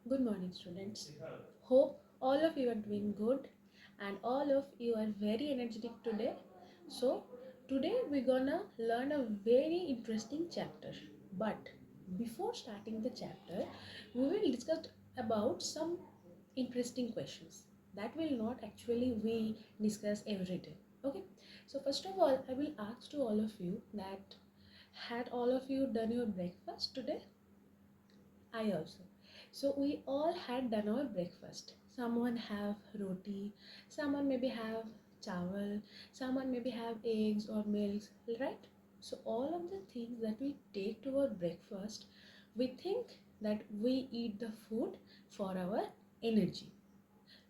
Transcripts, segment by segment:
Good morning, students. Hope all of you are doing good and all of you are very energetic today. So, today we're gonna learn a very interesting chapter. But before starting the chapter, we will discuss about some interesting questions that will not actually we discuss every day. Okay, so first of all, I will ask to all of you that had all of you done your breakfast today? I also. So we all had done our breakfast. Someone have roti, someone maybe have chawal, someone maybe have eggs or milks, right? So all of the things that we take to our breakfast, we think that we eat the food for our energy.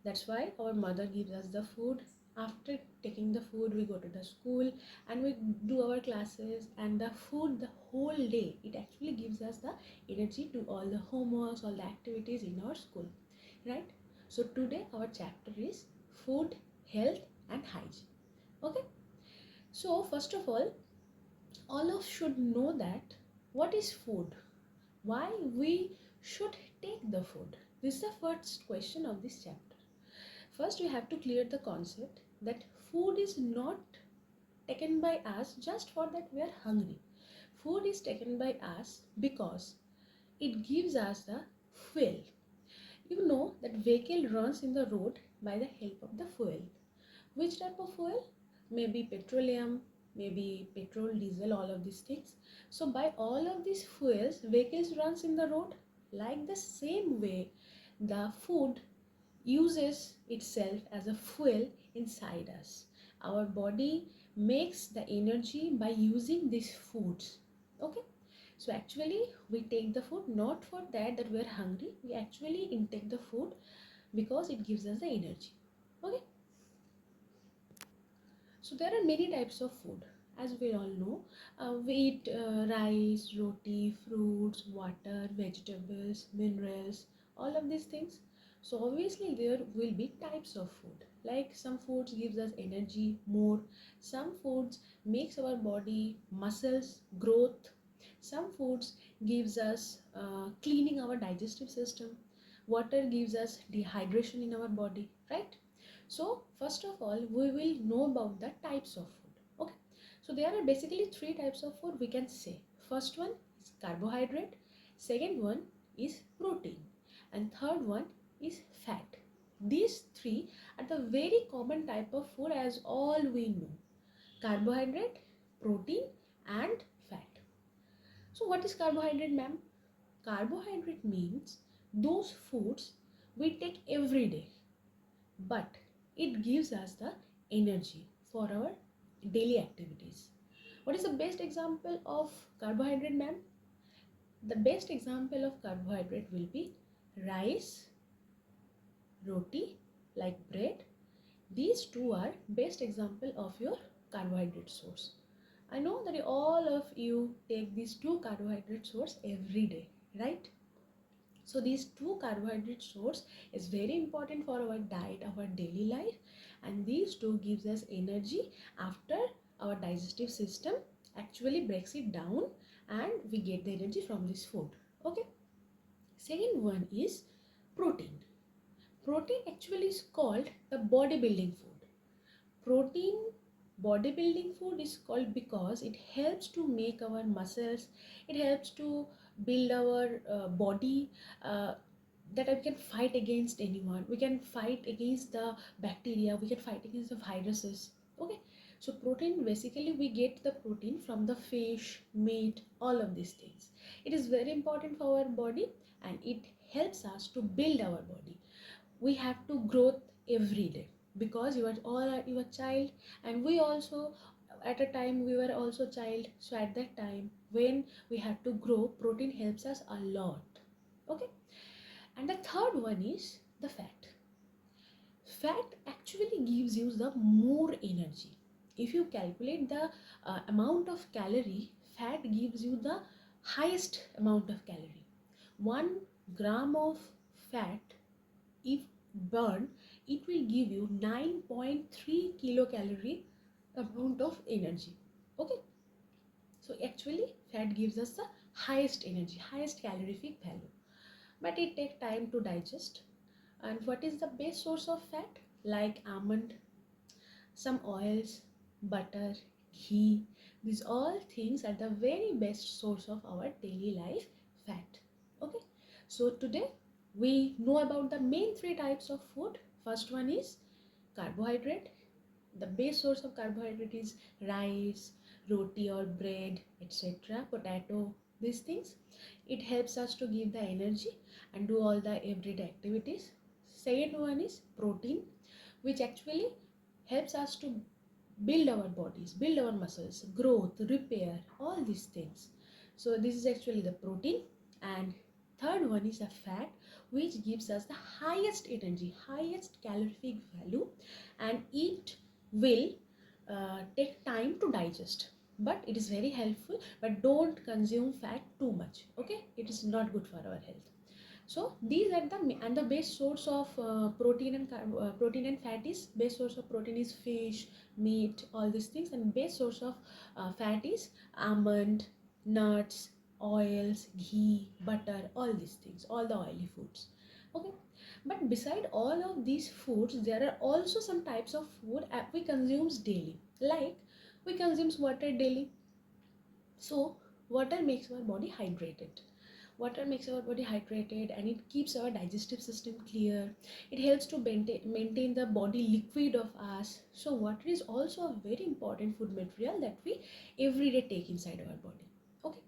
That's why our mother gives us the food. After taking the food, we go to the school and we do our classes, and the food the whole day it actually gives us the energy to all the homeworks, all the activities in our school, right? So today our chapter is food, health, and hygiene. Okay. So first of all of should know that what is food, why we should take the food. This is the first question of this chapter. First, we have to clear the concept that food is not taken by us just for that we are hungry. Food is taken by us because it gives us the fuel. You know that vehicle runs in the road by the help of the fuel. Which type of fuel? Maybe petroleum, maybe petrol, diesel, all of these things. So by all of these fuels, vehicles runs in the road. Like the same way, the food uses itself as a fuel inside us. Our body makes the energy by using these foods. Okay, so actually we take the food not for that we are hungry. We actually intake the food because it gives us the energy. Okay, so there are many types of food. As we all know, we eat rice, roti, fruits, water, vegetables, minerals, all of these things. So obviously there will be types of food. Like some foods gives us energy more. Some foods makes our body muscles growth. Some foods gives us cleaning our digestive system. Water gives us dehydration in our body, right? So first of all, we will know about the types of food. Okay. So there are basically three types of food we can say. First one is carbohydrate, second one is protein, and third one is fat. These three are the very common type of food as all we know. Carbohydrate, protein, and fat. So what is carbohydrate, ma'am? Carbohydrate means those foods we take every day, but it gives us the energy for our daily activities. What is the best example of carbohydrate, ma'am? The best example of carbohydrate will be rice, roti, like bread. These two are best example of your carbohydrate source. I know that all of you take these two carbohydrate source every day, right? So these two carbohydrate source is very important for our diet, our daily life, and these two gives us energy after our digestive system actually breaks it down and we get the energy from this food. Okay. Second one is protein. Protein actually is called the bodybuilding food. Protein bodybuilding food is called because it helps to make our muscles, it helps to build our body, that we can fight against anyone, we can fight against the bacteria, we can fight against the viruses. Okay, so protein, basically we get the protein from the fish, meat, all of these things. It is very important for our body and it helps us to build our body. We have to grow every day because you are all you are child, and we also at a time we were also child. So at that time when we have to grow, protein helps us a lot. Okay, and the third one is the fat. Fat actually gives you the more energy. If you calculate the amount of calorie, fat gives you the highest amount of calorie. 1 gram of fat, if burned, it will give you 9.3 kilocalorie amount of energy. Okay, so actually fat gives us the highest energy, highest calorific value. but it takes time to digest. And what is the best source of fat? Like almond, some oils, butter, ghee. These all things are the very best source of our daily life fat. Okay, so today we know about the main three types of food. First one is carbohydrate. The base source of carbohydrate is rice, roti or bread, etc., potato, these things. It helps us to give the energy and do all the everyday activities. Second one is protein, which actually helps us to build our bodies, build our muscles, growth, repair, all these things. So this is actually the protein. And third one is a fat, which gives us the highest energy, highest calorific value, and it will take time to digest, but it is very helpful. But don't consume fat too much, okay? It is not good for our health. So these are the best source of protein and fat is, best source of protein is fish, meat, all these things. And best source of fat is almond, nuts, oils, ghee, butter, all these things, all the oily foods. Okay, but beside all of these foods, there are also some types of food we consume daily. Like we consume water daily. So water makes our body hydrated. Water makes our body hydrated and it keeps our digestive system clear. It helps to maintain the body liquid of us. So water is also a very important food material that we every day take inside our body. Okay.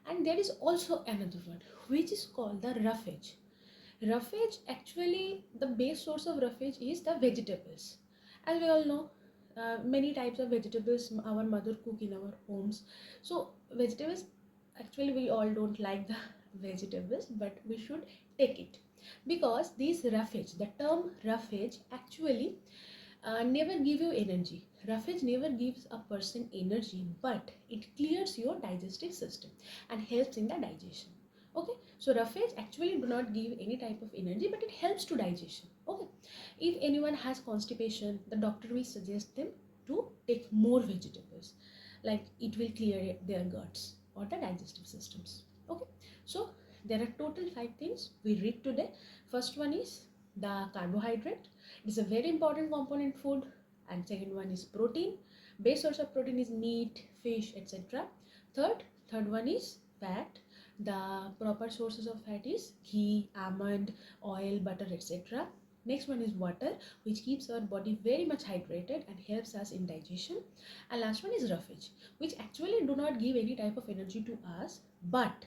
And there is also another one which is called the roughage. Roughage, actually the base source of roughage is the vegetables. As we all know, many types of vegetables our mother cook in our homes. So vegetables, actually we all don't like the vegetables, but we should take it, because this roughage, the term roughage actually never give you energy. Roughage never gives a person energy, but it clears your digestive system and helps in the digestion. Okay, so roughage actually do not give any type of energy, but it helps to digestion. Okay, if anyone has constipation, the doctor will suggest them to take more vegetables, like it will clear their guts or the digestive systems. Okay, so there are total 5 things we read today. First one is the carbohydrate. It is a very important component food. And second one is protein. Base source of protein is meat, fish, etc. Third one is fat. The proper sources of fat is ghee, almond, oil, butter, etc. Next one is water, which keeps our body very much hydrated and helps us in digestion. And last one is roughage, which actually do not give any type of energy to us, but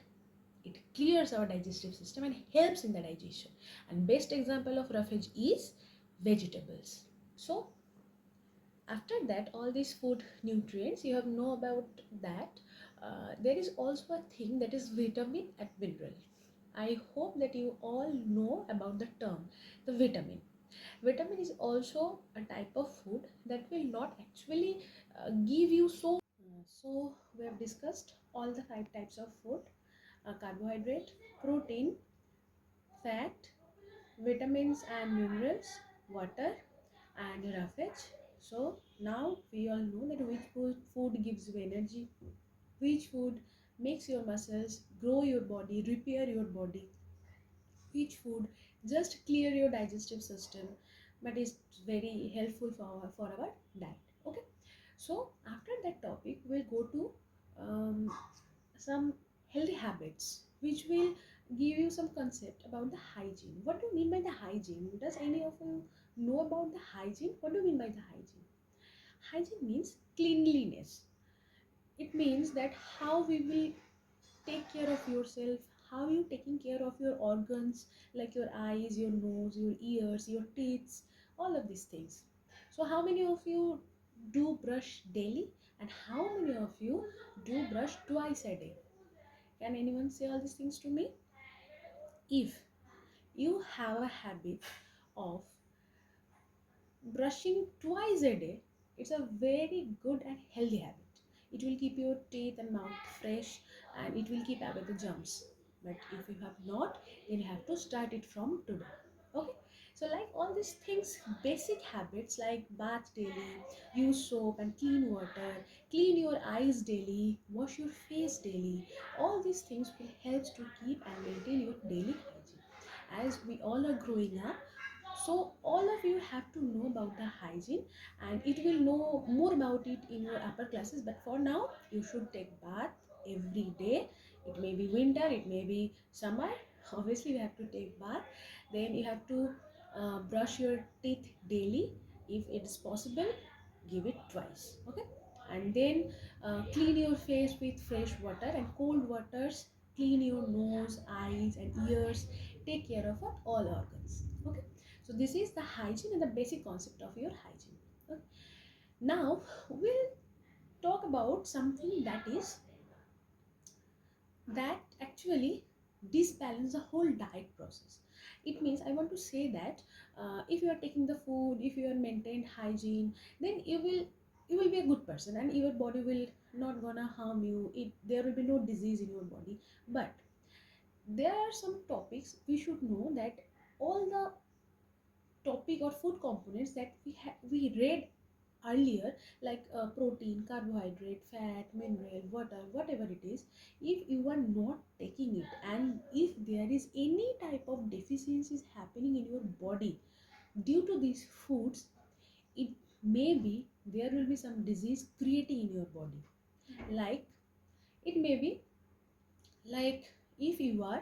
it clears our digestive system and helps in the digestion. And best example of roughage is vegetables. So after that, all these food nutrients you have know about that. There is also a thing that is vitamin and mineral. I hope that you all know about the term, the vitamin. Vitamin is also a type of food that will not actually give you so we have discussed all the 5 types of food: carbohydrate, protein, fat, vitamins and minerals, water, and roughage. So now we all know that which food gives you energy, which food makes your muscles grow your body, repair your body, which food just clear your digestive system, but is very helpful for our diet. Okay, so after that topic we'll go to some healthy habits which will give you some concept about the hygiene. What do you mean by the hygiene? Does any of you know about the hygiene? What do you mean by the hygiene? Hygiene means cleanliness. It means that how we will take care of yourself, how you taking care of your organs, like your eyes, your nose, your ears, your teeth, all of these things. So how many of you do brush daily, and how many of you do brush twice a day? Can anyone say all these things to me? If you have a habit of brushing twice a day, it's a very good and healthy habit. It will keep your teeth and mouth fresh, and it will keep away the germs. But if you have not, then you have to start it from today. Okay, so like all these things, basic habits like bath daily, use soap and clean water, clean your eyes daily, wash your face daily, all these things will help to keep and maintain your daily hygiene. as we all are growing up, so all of you have to know about the hygiene, and it will know more about it in your upper classes. But for now, you should take bath every day. It may be winter, it may be summer. Obviously, you have to take bath. Then you have to brush your teeth daily. If it is possible, give it twice. Okay, and then clean your face with fresh water and cold waters. Clean your nose, eyes, and ears. Take care of all organs. Okay, so this is the hygiene and the basic concept of your hygiene. Okay. Now we'll talk about something that actually disbalance the whole diet process. It means I want to say that if you are taking the food, if you are maintained hygiene, then you will be a good person and your body will not gonna harm you. There will be no disease in your body. But there are some topics we should know, that all the topic or food components that we read earlier, like protein, carbohydrate, fat, mineral, water, whatever it is, if you are not taking it and if there is any type of deficiencies happening in your body due to these foods, it may be there will be some disease creating in your body. Like, it may be like, if you are,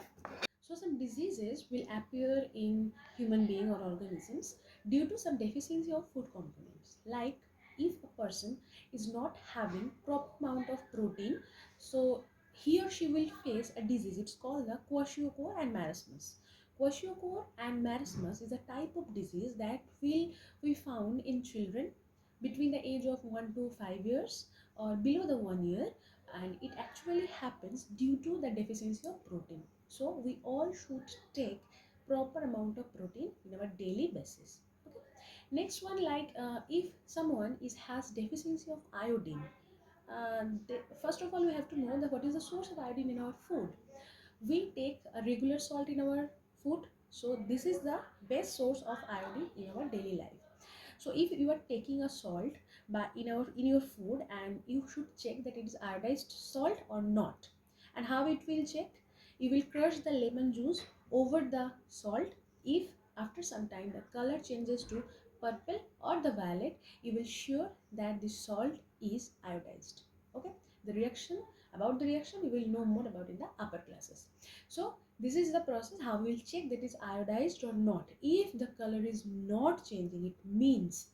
so some diseases will appear in human being or organisms due to some deficiency of food components. Like, if a person is not having proper amount of protein, so he or she will face a disease. It's called the kwashiorkor and marasmus. Kwashiorkor and marasmus is a type of disease that will be found in children between the age of 1 to 5 years or below the 1 year, and it actually happens due to the deficiency of protein. So we all should take proper amount of protein in our daily basis. Okay. Next one, like if someone has deficiency of iodine, first of all we have to know that what is the source of iodine in our food. We take a regular salt in our food, so this is the best source of iodine in our daily life. So if you are taking a salt but in your food, and you should check that it is iodized salt or not. And how it will check? You will crush the lemon juice over the salt. If after some time the color changes to purple or the violet, you will sure that the salt is iodized. Okay, the reaction, about the reaction you will know more about in the upper classes. So this is the process how we will check that is iodized or not. If the color is not changing, it means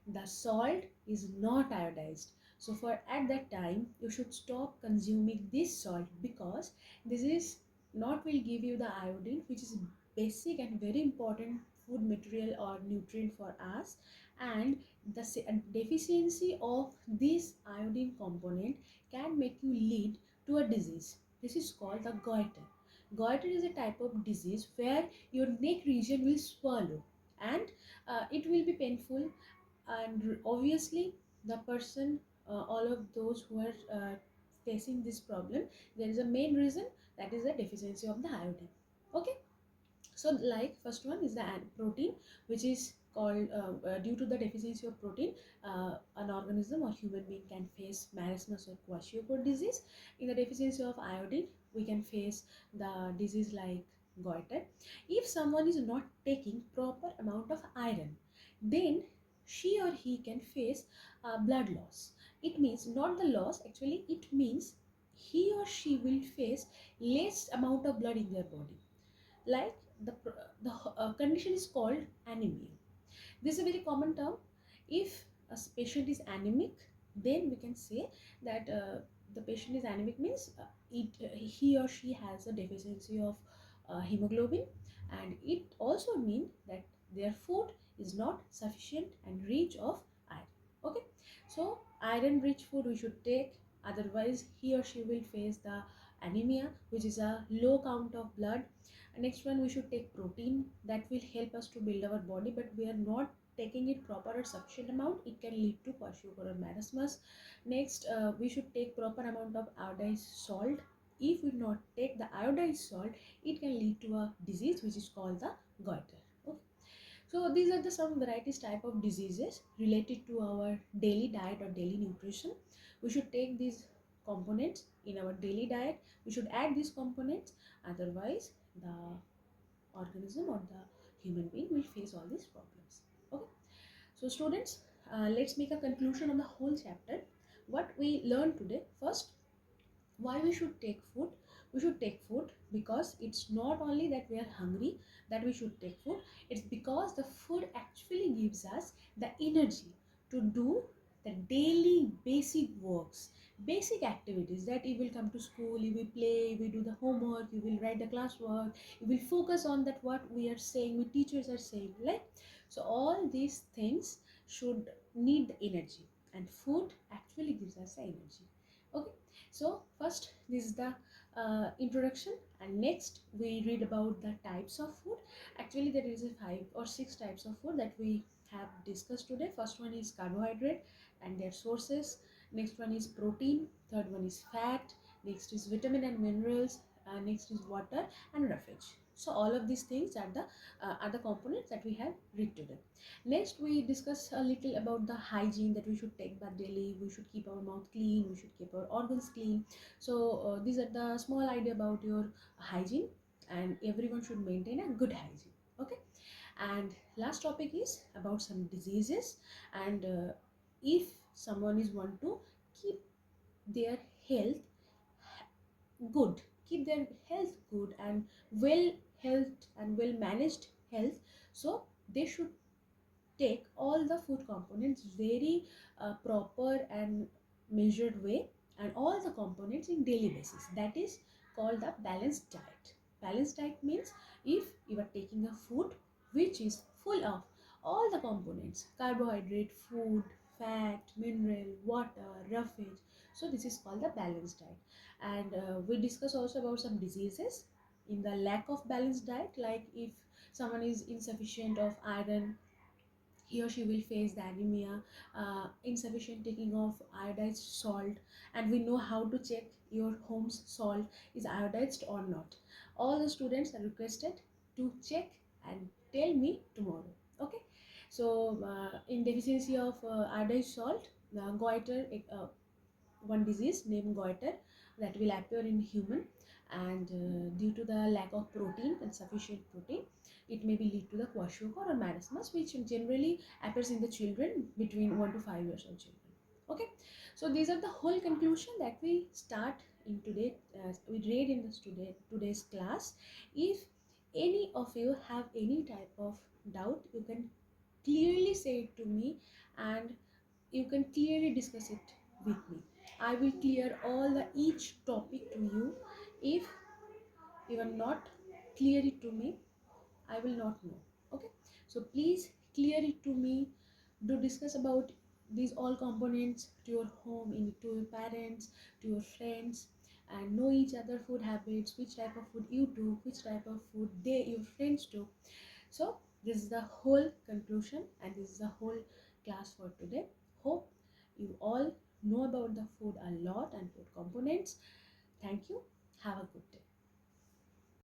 the salt is not iodized. So for at that time you should stop consuming this salt, because this is not will give you the iodine, which is basic and very important food material or nutrient for us. And the deficiency of this iodine component can make you lead to a disease. This is called the goiter. Goiter is a type of disease where your neck region will swallow, and it will be painful. And obviously the person, all of those who are facing this problem, there is a main reason, that is the deficiency of the iodine. Okay. So like first one is the protein, which is called due to the deficiency of protein, an organism or human being can face marasmus or kwashiorkor disease. In the deficiency of iodine, we can face the disease like goiter. If someone is not taking proper amount of iron, then she or he can face blood loss. It means not the loss, actually it means he or she will face less amount of blood in their body. Like the condition is called anemia. This is a very common term. If a patient is anemic, then we can say that the patient is anemic means he or she has a deficiency of hemoglobin, and it also means that their food is not sufficient and rich of iron. Okay, so iron rich food we should take, otherwise he or she will face the anemia, which is a low count of blood. Next one, we should take protein, that will help us to build our body, but we are not taking it proper or sufficient amount, it can lead to kwashiorkor or marasmus. Next, we should take proper amount of iodized salt. If we not take the iodized salt, it can lead to a disease which is called the goiter. Okay. So these are the some varieties type of diseases related to our daily diet or daily nutrition. We should take these components in our daily diet. We should add these components, otherwise the organism or the human being will face all these problems. Okay, so students, let's make a conclusion on the whole chapter. What we learned today: first, why we should take food. We should take food because it's not only that we are hungry that we should take food. It's because the food actually gives us the energy to do the daily basic works, basic activities, that you will come to school, you will play, you will do the homework, you will write the classwork, you will focus on that what we are saying, what teachers are saying, right? So all these things should need the energy, and food actually gives us the energy. Okay, so first, this is the introduction, and next we read about the types of food. Actually, there is a 5 or 6 types of food that we have discussed today. First one is carbohydrate and their sources. Next one is protein. Third one is fat. Next is vitamin and minerals. Next is water and roughage. So all of these things are the components that we have read today. Next, we discuss a little about the hygiene, that we should take bath daily, we should keep our mouth clean, we should keep our organs clean. So these are the small idea about your hygiene, and everyone should maintain a good hygiene. Okay, and last topic is about some diseases, and if someone is want to keep their health good, keep their health good and well health and well managed health, so they should take all the food components very proper and measured way, and all the components in daily basis. That is called the balanced diet. Balanced diet means if you are taking a food which is full of all the components: carbohydrate, food, fat, mineral, water, roughage. So this is called the balanced diet. And we discuss also about some diseases in the lack of balanced diet, like if someone is insufficient of iron, he or she will face the anemia, insufficient taking of iodized salt, and we know how to check your home's salt is iodized or not. All the students are requested to check and tell me tomorrow. Okay, so in deficiency of iodized salt, goiter, one disease named goiter that will appear in human, and due to the lack of protein, insufficient protein, it may be lead to the kwashiorkor or marasmus, which generally appears in the children between 1 to 5 years old children. Okay, so these are the whole conclusion that we start in today, we read in this today's class. If any of you have any type of doubt, you can clearly say it to me, and you can clearly discuss it with me. I will clear all the each topic to you. If you are not clear it to me, I will not know. Okay, so please clear it to me. Do discuss about these all components to your home, to your parents, to your friends, and know each other food habits, which type of food you do, which type of food your friends do. So this is the whole conclusion, and this is the whole class for today. Hope you all know about the food a lot and food components. Thank you. Have a good day.